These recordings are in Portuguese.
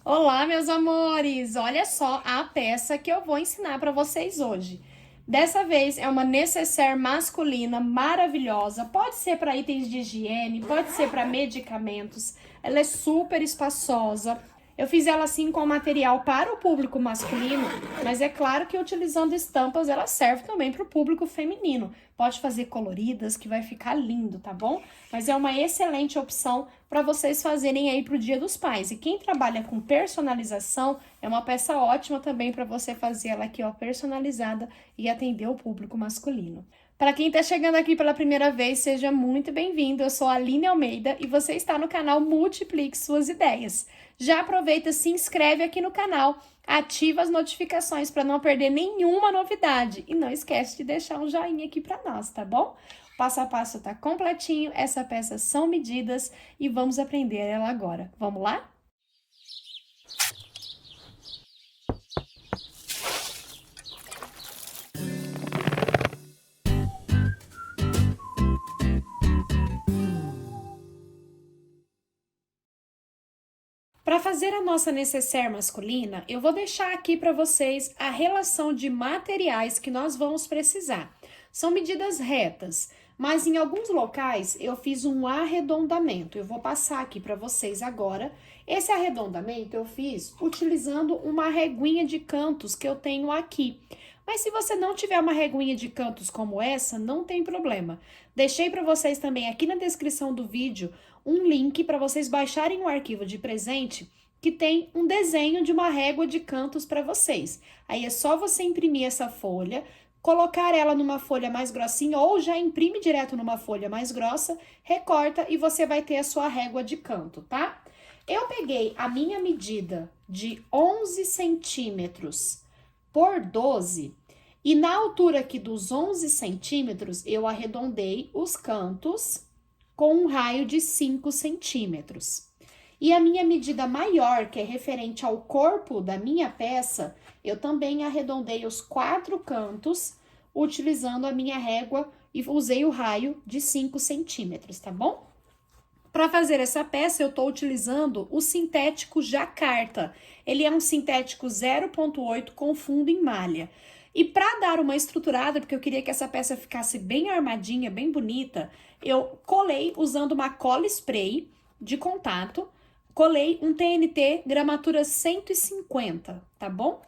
Olá, meus amores! Olha só a peça que eu vou ensinar para vocês hoje. Dessa vez é uma nécessaire masculina maravilhosa. Pode ser para itens de higiene, pode ser para medicamentos. Ela é super espaçosa. Eu fiz ela assim com material para o público masculino, mas é claro que utilizando estampas ela serve também para o público feminino. Pode fazer coloridas que vai ficar lindo, tá bom? Mas é uma excelente opção para vocês fazerem aí para o Dia dos Pais. E quem trabalha com personalização é uma peça ótima também para você fazer ela aqui, ó, personalizada e atender o público masculino. Para quem está chegando aqui pela primeira vez, seja muito bem-vindo. Eu sou a Aline Almeida e você está no canal Multiplique Suas Ideias. Já aproveita, se inscreve aqui no canal, ativa as notificações para não perder nenhuma novidade e não esquece de deixar um joinha aqui para nós, tá bom? O passo a passo tá completinho, essa peça são medidas e vamos aprender ela agora. Vamos lá? Para fazer a nossa nécessaire masculina, eu vou deixar aqui para vocês a relação de materiais que nós vamos precisar. São medidas retas, mas em alguns locais eu fiz um arredondamento. Eu vou passar aqui para vocês agora. Esse arredondamento eu fiz utilizando uma reguinha de cantos que eu tenho aqui. Mas se você não tiver uma reguinha de cantos como essa, não tem problema. Deixei para vocês também aqui na descrição do vídeo um link para vocês baixarem um arquivo de presente que tem um desenho de uma régua de cantos para vocês. Aí é só você imprimir essa folha, colocar ela numa folha mais grossinha ou já imprime direto numa folha mais grossa, recorta e você vai ter a sua régua de canto, tá? Eu peguei a minha medida de 11 centímetros por 12 e na altura aqui dos 11 centímetros eu arredondei os cantos com um raio de 5 centímetros. E a minha medida maior, que é referente ao corpo da minha peça, eu também arredondei os 4 cantos utilizando a minha régua e usei o raio de 5 centímetros, tá bom? Para fazer essa peça, eu estou utilizando o sintético Jacarta. Ele é um sintético 0,8 com fundo em malha. E para dar uma estruturada, porque eu queria que essa peça ficasse bem armadinha, bem bonita, eu colei usando uma cola spray de contato, colei um TNT gramatura 150, tá bom?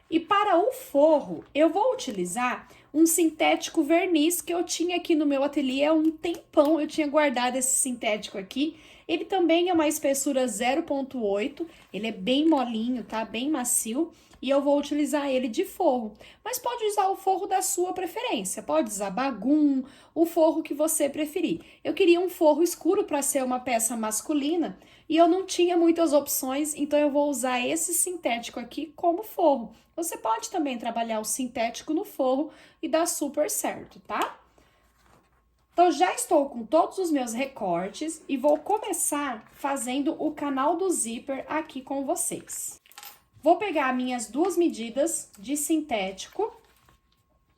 E para o forro, eu vou utilizar um sintético verniz que eu tinha aqui no meu ateliê há um tempão, eu tinha guardado esse sintético aqui. Ele também é uma espessura 0,8, ele é bem molinho, tá? Bem macio. E eu vou utilizar ele de forro. Mas pode usar o forro da sua preferência. Pode usar bagum, o forro que você preferir. Eu queria um forro escuro para ser uma peça masculina e eu não tinha muitas opções, então eu vou usar esse sintético aqui como forro. Você pode também trabalhar o sintético no forro e dar super certo, tá? Então, já estou com todos os meus recortes e vou começar fazendo o canal do zíper aqui com vocês. Vou pegar minhas duas medidas de sintético,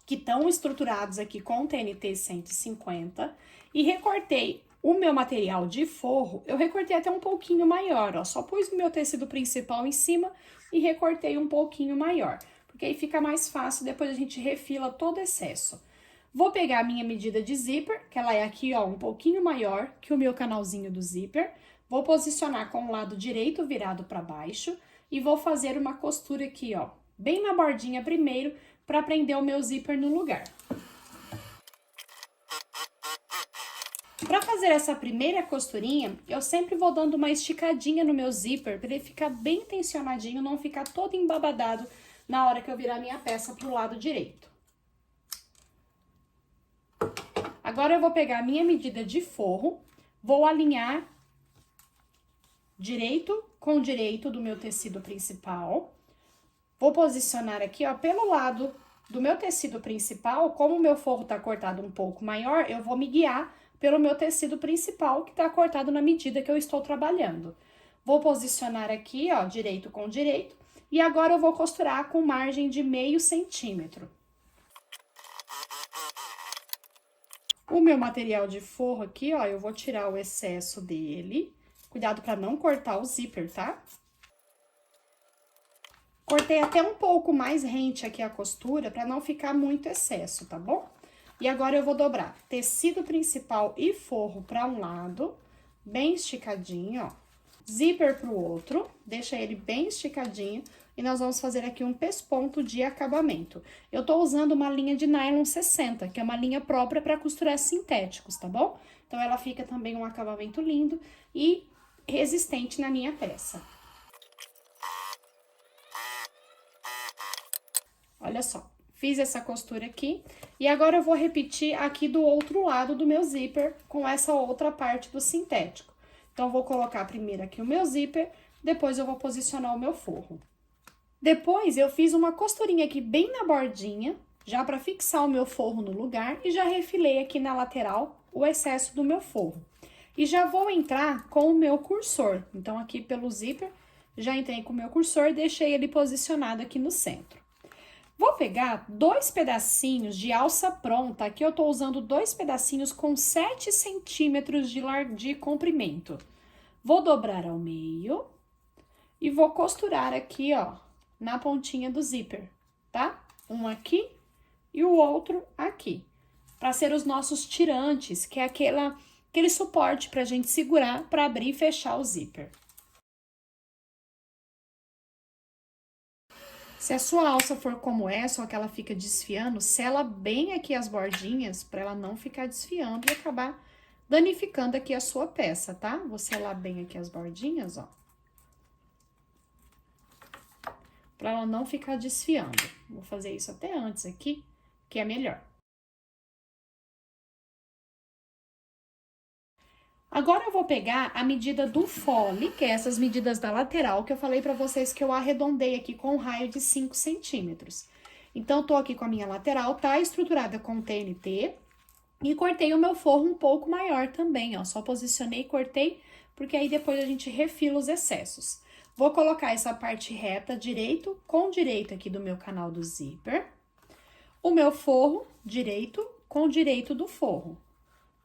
que estão estruturados aqui com TNT 150, e recortei o meu material de forro, eu recortei até um pouquinho maior, ó, só pus o meu tecido principal em cima e recortei um pouquinho maior, porque aí fica mais fácil, depois a gente refila todo o excesso. Vou pegar a minha medida de zíper, que ela é aqui, ó, um pouquinho maior que o meu canalzinho do zíper, vou posicionar com o lado direito virado para baixo e vou fazer uma costura aqui, ó, bem na bordinha primeiro, para prender o meu zíper no lugar. Para fazer essa primeira costurinha, eu sempre vou dando uma esticadinha no meu zíper para ele ficar bem tensionadinho, não ficar todo embabadado na hora que eu virar minha peça pro lado direito. Agora eu vou pegar a minha medida de forro, vou alinhar direito com direito do meu tecido principal. Vou posicionar aqui, ó, pelo lado do meu tecido principal, como o meu forro tá cortado um pouco maior, eu vou me guiar pelo meu tecido principal, que tá cortado na medida que eu estou trabalhando. Vou posicionar aqui, ó, direito com direito, e agora eu vou costurar com margem de meio centímetro. O meu material de forro aqui, ó, eu vou tirar o excesso dele. Cuidado para não cortar o zíper, tá? Cortei até um pouco mais rente aqui a costura, pra não ficar muito excesso, tá bom? E agora eu vou dobrar tecido principal e forro pra um lado, bem esticadinho, ó. Zíper pro outro, deixa ele bem esticadinho. E nós vamos fazer aqui um pesponto de acabamento. Eu tô usando uma linha de nylon 60, que é uma linha própria para costurar sintéticos, tá bom? Então, ela fica também um acabamento lindo e resistente na minha peça. Olha só, fiz essa costura aqui. E agora eu vou repetir aqui do outro lado do meu zíper, com essa outra parte do sintético. Então, eu vou colocar primeiro aqui o meu zíper, depois eu vou posicionar o meu forro. Depois, eu fiz uma costurinha aqui bem na bordinha, já para fixar o meu forro no lugar, e já refilei aqui na lateral o excesso do meu forro. E já vou entrar com o meu cursor. Então, aqui pelo zíper, já entrei com o meu cursor, deixei ele posicionado aqui no centro. Vou pegar 2 pedacinhos de alça pronta, aqui eu tô usando 2 pedacinhos com 7 centímetros de comprimento. Vou dobrar ao meio e vou costurar aqui, ó, na pontinha do zíper, tá? Um aqui e o outro aqui. Para ser os nossos tirantes, que é aquele suporte pra gente segurar para abrir e fechar o zíper. Se a sua alça for como essa, ou que ela fica desfiando, sela bem aqui as bordinhas para ela não ficar desfiando e acabar danificando aqui a sua peça, tá? Vou selar bem aqui as bordinhas, ó. Para ela não ficar desfiando. Vou fazer isso até antes aqui, que é melhor. Agora eu vou pegar a medida do fole, que é essas medidas da lateral, que eu falei pra vocês que eu arredondei aqui com um raio de 5 centímetros. Então, tô aqui com a minha lateral, tá estruturada com TNT, e cortei o meu forro um pouco maior também, ó. Só posicionei e cortei, porque aí depois a gente refila os excessos. Vou colocar essa parte reta direito com direito aqui do meu canal do zíper. O meu forro direito com direito do forro.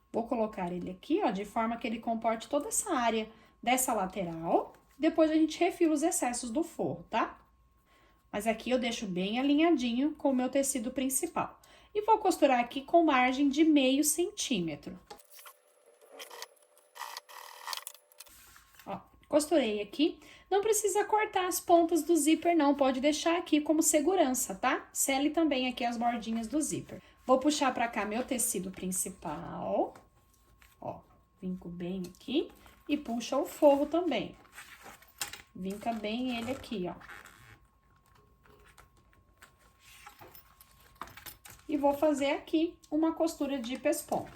Vou colocar ele aqui, ó, de forma que ele comporte toda essa área dessa lateral. Depois a gente refila os excessos do forro, tá? Mas aqui eu deixo bem alinhadinho com o meu tecido principal. E vou costurar aqui com margem de meio centímetro. Ó, costurei aqui. Não precisa cortar as pontas do zíper, não. Pode deixar aqui como segurança, tá? Sele também aqui as bordinhas do zíper. Vou puxar pra cá meu tecido principal. Ó, vinco bem aqui. E puxa o forro também. Vinca bem ele aqui, ó. E vou fazer aqui uma costura de pesponto.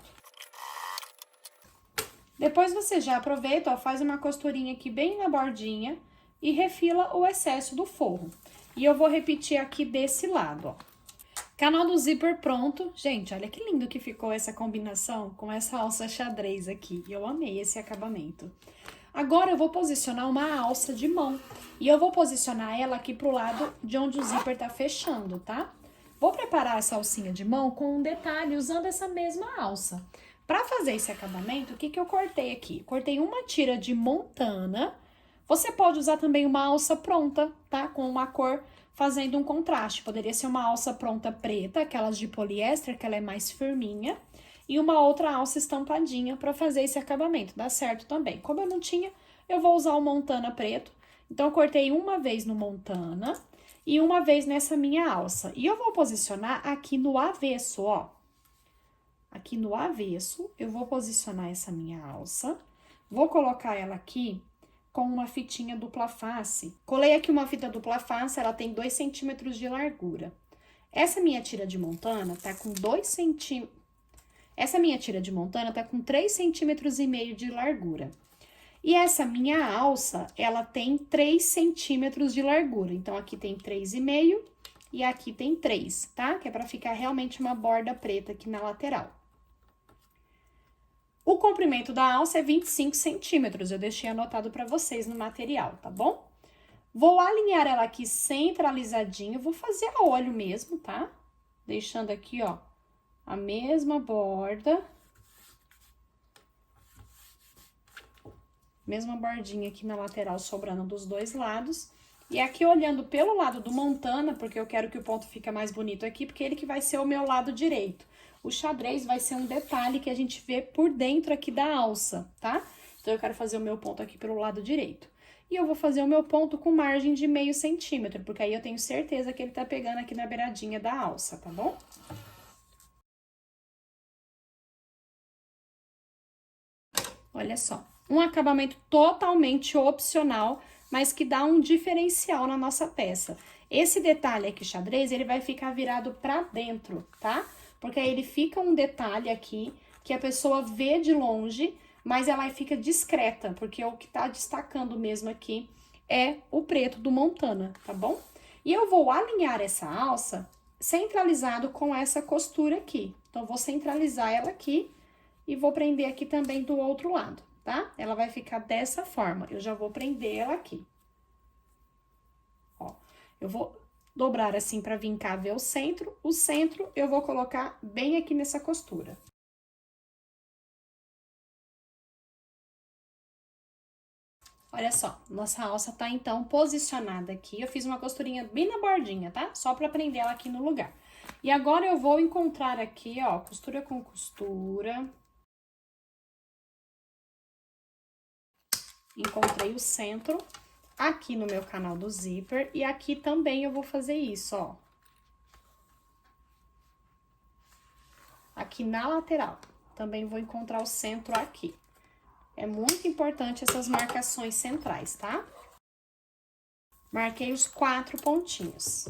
Depois você já aproveita, ó, faz uma costurinha aqui bem na bordinha e refila o excesso do forro. E eu vou repetir aqui desse lado, ó. Canal do zíper pronto. Gente, olha que lindo que ficou essa combinação com essa alça xadrez aqui. Eu amei esse acabamento. Agora eu vou posicionar uma alça de mão. E eu vou posicionar ela aqui pro lado de onde o zíper tá fechando, tá? Vou preparar essa alcinha de mão com um detalhe usando essa mesma alça. Para fazer esse acabamento, o que eu cortei aqui? Cortei uma tira de montana. Você pode usar também uma alça pronta, tá? Com uma cor fazendo um contraste. Poderia ser uma alça pronta preta, aquelas de poliéster, que ela é mais firminha. E uma outra alça estampadinha para fazer esse acabamento. Dá certo também. Como eu não tinha, eu vou usar o montana preto. Então, eu cortei uma vez no montana e uma vez nessa minha alça. E eu vou posicionar aqui no avesso, ó. Aqui no avesso, eu vou posicionar essa minha alça. Vou colocar ela aqui com uma fitinha dupla face. Colei aqui uma fita dupla face, ela tem 2 centímetros de largura. Essa minha tira de montana tá com 2 centímetros... Essa minha tira de montana tá com 3,5 centímetros de largura. E essa minha alça, ela tem 3 centímetros de largura. Então, aqui tem 3,5 e aqui tem 3, tá? Que é pra ficar realmente uma borda preta aqui na lateral. O comprimento da alça é 25 centímetros, eu deixei anotado pra vocês no material, tá bom? Vou alinhar ela aqui centralizadinho, vou fazer a olho mesmo, tá? Deixando aqui, ó, a mesma borda. Mesma bordinha aqui na lateral, sobrando dos dois lados. E aqui olhando pelo lado do montana, porque eu quero que o ponto fique mais bonito aqui, porque ele que vai ser o meu lado direito. O xadrez vai ser um detalhe que a gente vê por dentro aqui da alça, tá? Então, eu quero fazer o meu ponto aqui pelo lado direito. E eu vou fazer o meu ponto com margem de meio centímetro, porque aí eu tenho certeza que ele tá pegando aqui na beiradinha da alça, tá bom? Olha só, um acabamento totalmente opcional, mas que dá um diferencial na nossa peça. Esse detalhe aqui, xadrez, ele vai ficar virado pra dentro, tá? Porque aí ele fica um detalhe aqui que a pessoa vê de longe, mas ela fica discreta, porque o que tá destacando mesmo aqui é o preto do montana, tá bom? E eu vou alinhar essa alça centralizado com essa costura aqui. Então, vou centralizar ela aqui e vou prender aqui também do outro lado, tá? Ela vai ficar dessa forma. Eu já vou prender ela aqui. Ó, eu vou dobrar assim pra vincar ver o centro. O centro eu vou colocar bem aqui nessa costura. Olha só, nossa alça tá então posicionada aqui. Eu fiz uma costurinha bem na bordinha, tá? Só pra prender ela aqui no lugar. E agora eu vou encontrar aqui, ó, costura com costura. Encontrei o centro aqui no meu canal do zíper e aqui também eu vou fazer isso, ó. Aqui na lateral, também vou encontrar o centro aqui. É muito importante essas marcações centrais, tá? Marquei os 4 pontinhos.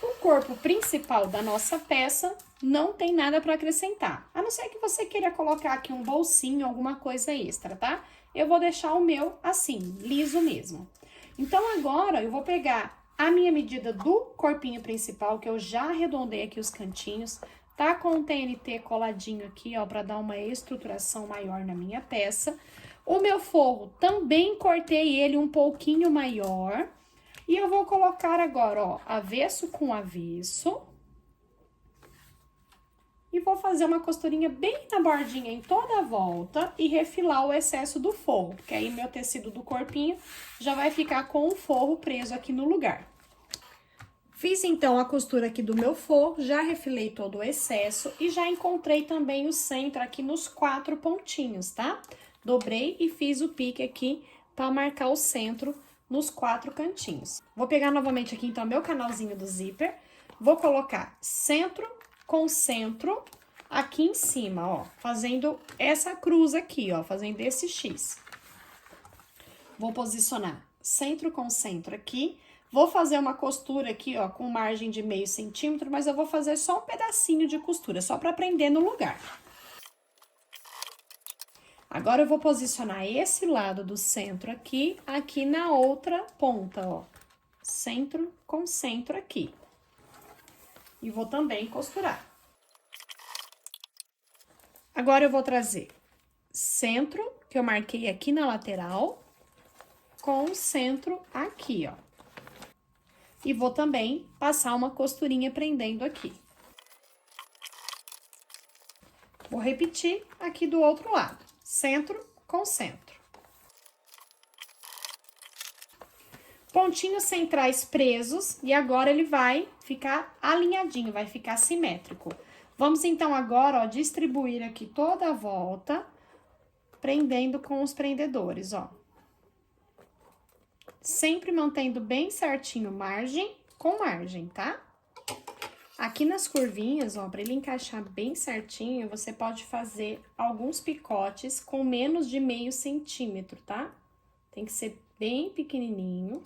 O corpo principal da nossa peça não tem nada para acrescentar, a não ser que você queira colocar aqui um bolsinho, alguma coisa extra, tá? Eu vou deixar o meu assim, liso mesmo. Então, agora, eu vou pegar a minha medida do corpinho principal, que eu já arredondei aqui os cantinhos, tá com o TNT coladinho aqui, ó, pra dar uma estruturação maior na minha peça. O meu forro, também cortei ele um pouquinho maior. E eu vou colocar agora, ó, avesso com avesso. E vou fazer uma costurinha bem na bordinha em toda a volta e refilar o excesso do forro, porque aí meu tecido do corpinho já vai ficar com o forro preso aqui no lugar. Fiz então a costura aqui do meu forro, já refilei todo o excesso e já encontrei também o centro aqui nos 4 pontinhos, tá? Dobrei e fiz o pique aqui para marcar o centro nos 4 cantinhos. Vou pegar novamente aqui então meu canalzinho do zíper, vou colocar centro com centro aqui em cima, ó, fazendo essa cruz aqui, ó, fazendo esse X. Vou posicionar centro com centro aqui, vou fazer uma costura aqui, ó, com margem de meio centímetro, mas eu vou fazer só um pedacinho de costura, só pra prender no lugar. Agora, eu vou posicionar esse lado do centro aqui, aqui na outra ponta, ó. Centro com centro aqui. E vou também costurar. Agora, eu vou trazer centro, que eu marquei aqui na lateral, com o centro aqui, ó. E vou também passar uma costurinha prendendo aqui. Vou repetir aqui do outro lado. Centro com centro. Pontinhos centrais presos e agora ele vai ficar alinhadinho, vai ficar simétrico. Vamos então agora, ó, distribuir aqui toda a volta, prendendo com os prendedores, ó. Sempre mantendo bem certinho margem com margem, tá? Aqui nas curvinhas, ó, pra ele encaixar bem certinho, você pode fazer alguns picotes com menos de meio centímetro, tá? Tem que ser bem pequenininho.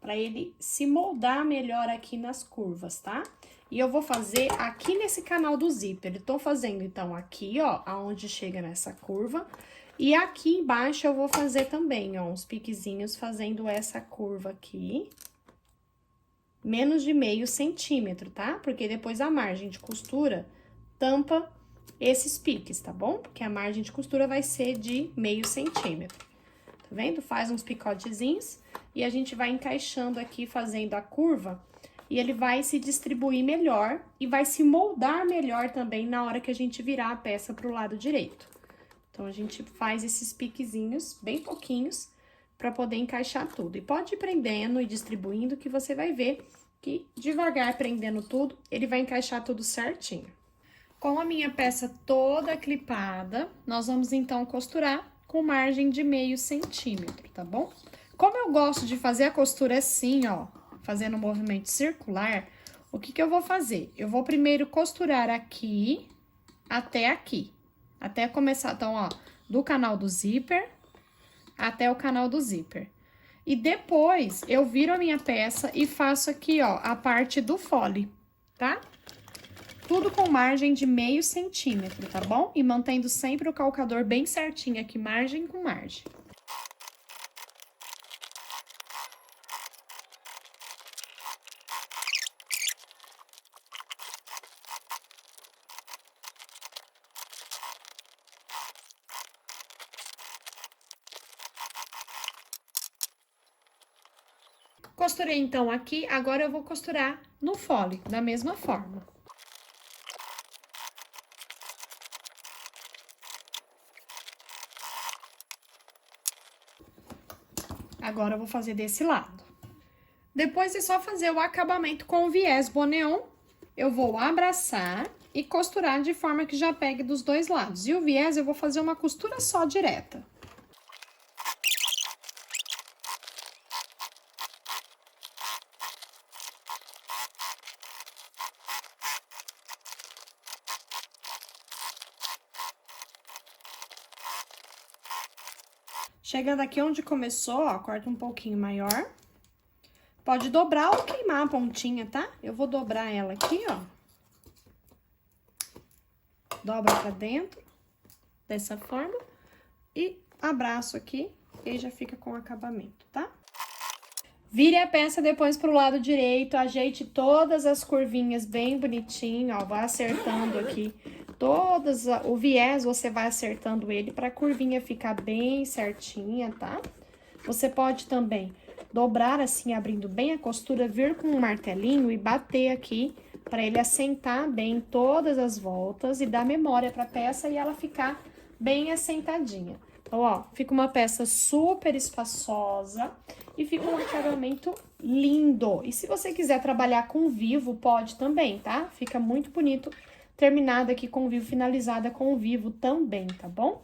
Pra ele se moldar melhor aqui nas curvas, tá? E eu vou fazer aqui nesse canal do zíper. Eu tô fazendo, então, aqui, ó, aonde chega nessa curva. E aqui embaixo eu vou fazer também, ó, uns piquezinhos fazendo essa curva aqui. Menos de meio centímetro, tá? Porque depois a margem de costura tampa esses piques, tá bom? Porque a margem de costura vai ser de meio centímetro. Tá vendo? Faz uns picotezinhos e a gente vai encaixando aqui, fazendo a curva. E ele vai se distribuir melhor e vai se moldar melhor também na hora que a gente virar a peça pro lado direito. Então, a gente faz esses piquezinhos, bem pouquinhos, para poder encaixar tudo. E pode ir prendendo e distribuindo que você vai ver que devagar prendendo tudo, ele vai encaixar tudo certinho. Com a minha peça toda clipada, nós vamos então costurar com margem de meio centímetro, tá bom? Como eu gosto de fazer a costura assim, ó, fazendo um movimento circular, o que que eu vou fazer? Eu vou primeiro costurar aqui até aqui, até começar, então, ó, do canal do zíper até o canal do zíper. E depois, eu viro a minha peça e faço aqui, ó, a parte do fole, tá? Tudo com margem de meio centímetro, tá bom? E mantendo sempre o calcador bem certinho aqui, margem com margem. Costurei, então, aqui, agora eu vou costurar no fole, da mesma forma. Agora, eu vou fazer desse lado. Depois é só fazer o acabamento com o viés boneon. Eu vou abraçar e costurar de forma que já pegue dos dois lados. E o viés eu vou fazer uma costura só direta. Chegando aqui onde começou, ó, corta um pouquinho maior. Pode dobrar ou queimar a pontinha, tá? Eu vou dobrar ela aqui, ó. Dobra pra dentro, dessa forma. E abraço aqui, e aí já fica com acabamento, tá? Vire a peça depois pro lado direito, ajeite todas as curvinhas bem bonitinho, ó, vai acertando aqui. O viés você vai acertando ele pra curvinha ficar bem certinha, tá? Você pode também dobrar assim, abrindo bem a costura, vir com um martelinho e bater aqui pra ele assentar bem todas as voltas e dar memória pra peça e ela ficar bem assentadinha. Então, ó, fica uma peça super espaçosa e fica um acabamento lindo. E se você quiser trabalhar com vivo, pode também, tá? Fica muito bonito, terminada aqui com vivo, finalizada com vivo também, tá bom?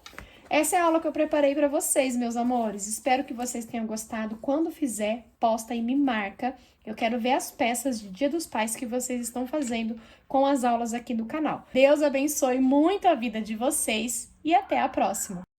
Essa é a aula que eu preparei pra vocês, meus amores. Espero que vocês tenham gostado. Quando fizer, posta e me marca. Eu quero ver as peças de Dia dos Pais que vocês estão fazendo com as aulas aqui do canal. Deus abençoe muito a vida de vocês e até a próxima!